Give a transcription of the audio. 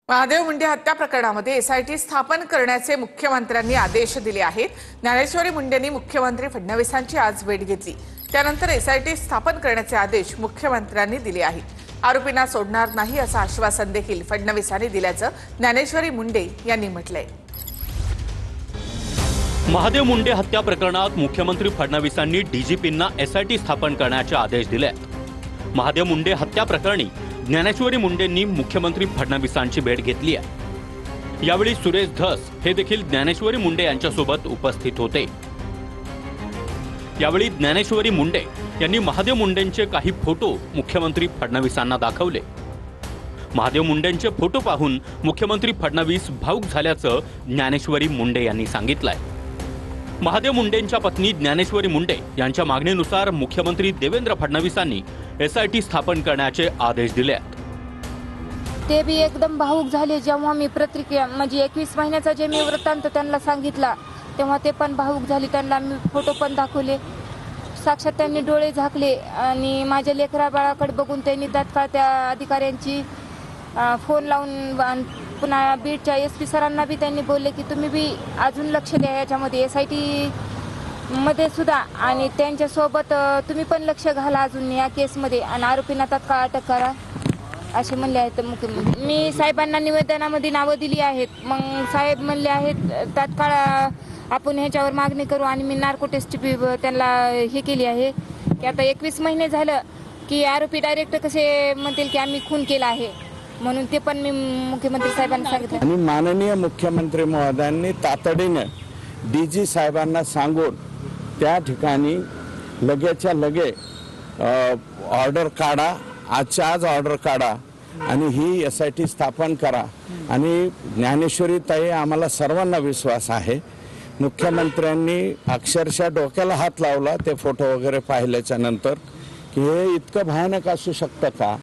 महादेव मुंडे हत्या प्रकरणामध्ये एसआयटी स्थापन करण्याचे मुख्यमंत्र्यांनी आदेश दिले आहेत। ज्ञानेश्वरी मुंडेंनी मुख्यमंत्री फडणवीसांची आज भेट घेतली। त्यानंतर एसआयटी स्थापन करण्याचे आदेश मुख्यमंत्र्यांनी दिले आहेत। आरोपींना सोडणार नाही असं आश्वासन देखील फडणवीसांनी दिल्याचं ज्ञानेश्वरी मुंडे यांनी म्हटलंय। महादेव मुंडे हत्या प्रकरणात मुख्यमंत्री फडणवीसांनी डीजीपींना एसआयटी स्थापन करण्याचे आदेश दिले आहेत। महादेव मुंडे हत्या प्रकरणी ज्ञानेश्वरी मुंडेंनी मुख्यमंत्री फडणवीसांची भेट घेतली आहे। यावेळी सुरेश धस हे देखील ज्ञानेश्वरी मुंडे यांच्यासोबत उपस्थित होते। यावेळी ज्ञानेश्वरी मुंडे यांनी महादेव मुंडेंचे काही फोटो मुख्यमंत्री फडणवीसांना दाखवले। महादेव मुंडेंचे फोटो पाहून मुख्यमंत्री फडणवीस भावुक झाल्याचं ज्ञानेश्वरी मुंडे यांनी सांगितलंय। महादेव मुंडेंच्या पत्नी ज्ञानेश्वरी मुंडे यांच्या मागणीनुसार मुख्यमंत्री देवेंद्र फडणवीसांनी एसआयटी स्थापन करण्याचे आदेश दिले आहेत। ते बी एकदम भावुक झाले जेव्हा मी प्रतिक्रिया म्हणजे 21 महिन्याचा जे मी वृत्तांत त्यांना सांगितला तेव्हा ते पण भावुक झाले। त्यांना मी फोटो पण दाखवले, साक्षात त्यांनी डोळे झाकले आणि माझ्या लेकरा बाळाकडे बघून त्यांनी तात्काळ त्या अधिकाऱ्यांची फोन लावून पुन्हा बीडच्या एसपी सरांना बी त्यांनी बोलले की तुम्ही बी अजून लक्ष द्या याच्यामध्ये एसआयटी मध्ये सुद्धा आणि त्यांच्यासोबत तुम्ही पण लक्ष घाला अजून या केसमध्ये आणि आरोपींना तात्काळ अटक करा असे म्हणले आहेत मुख्यमंत्री। मी साहेबांना निवेदनामध्ये नावं दिली आहेत। मग साहेब म्हणले आहेत तात्काळ आपण ह्याच्यावर मागणी करू आणि मी नार्को टेस्ट त्यांना हे केली आहे की आता 21 महिने झालं की आरोपी डायरेक्ट कसे म्हणतील की आम्ही खून केला आहे, म्हणून ते पण मी मुख्यमंत्री साहेबांना सांगितलं। आणि माननीय मुख्यमंत्री महोदयांनी तातडीने डीजी साहेबांना सांगून त्या ठिकाणी लगेच्या लगे ऑर्डर काढा, आजच्या आज ऑर्डर काढा आणि ही एसआयटी स्थापन करा। आणि ज्ञानेश्वरी ताई आम्हाला सर्वांना विश्वास आहे, मुख्यमंत्र्यांनी अक्षरशः डोक्याला हात लावला ते फोटो वगैरे पाहिल्याच्या नंतर की हे इतकं भयानक असू शकतं का।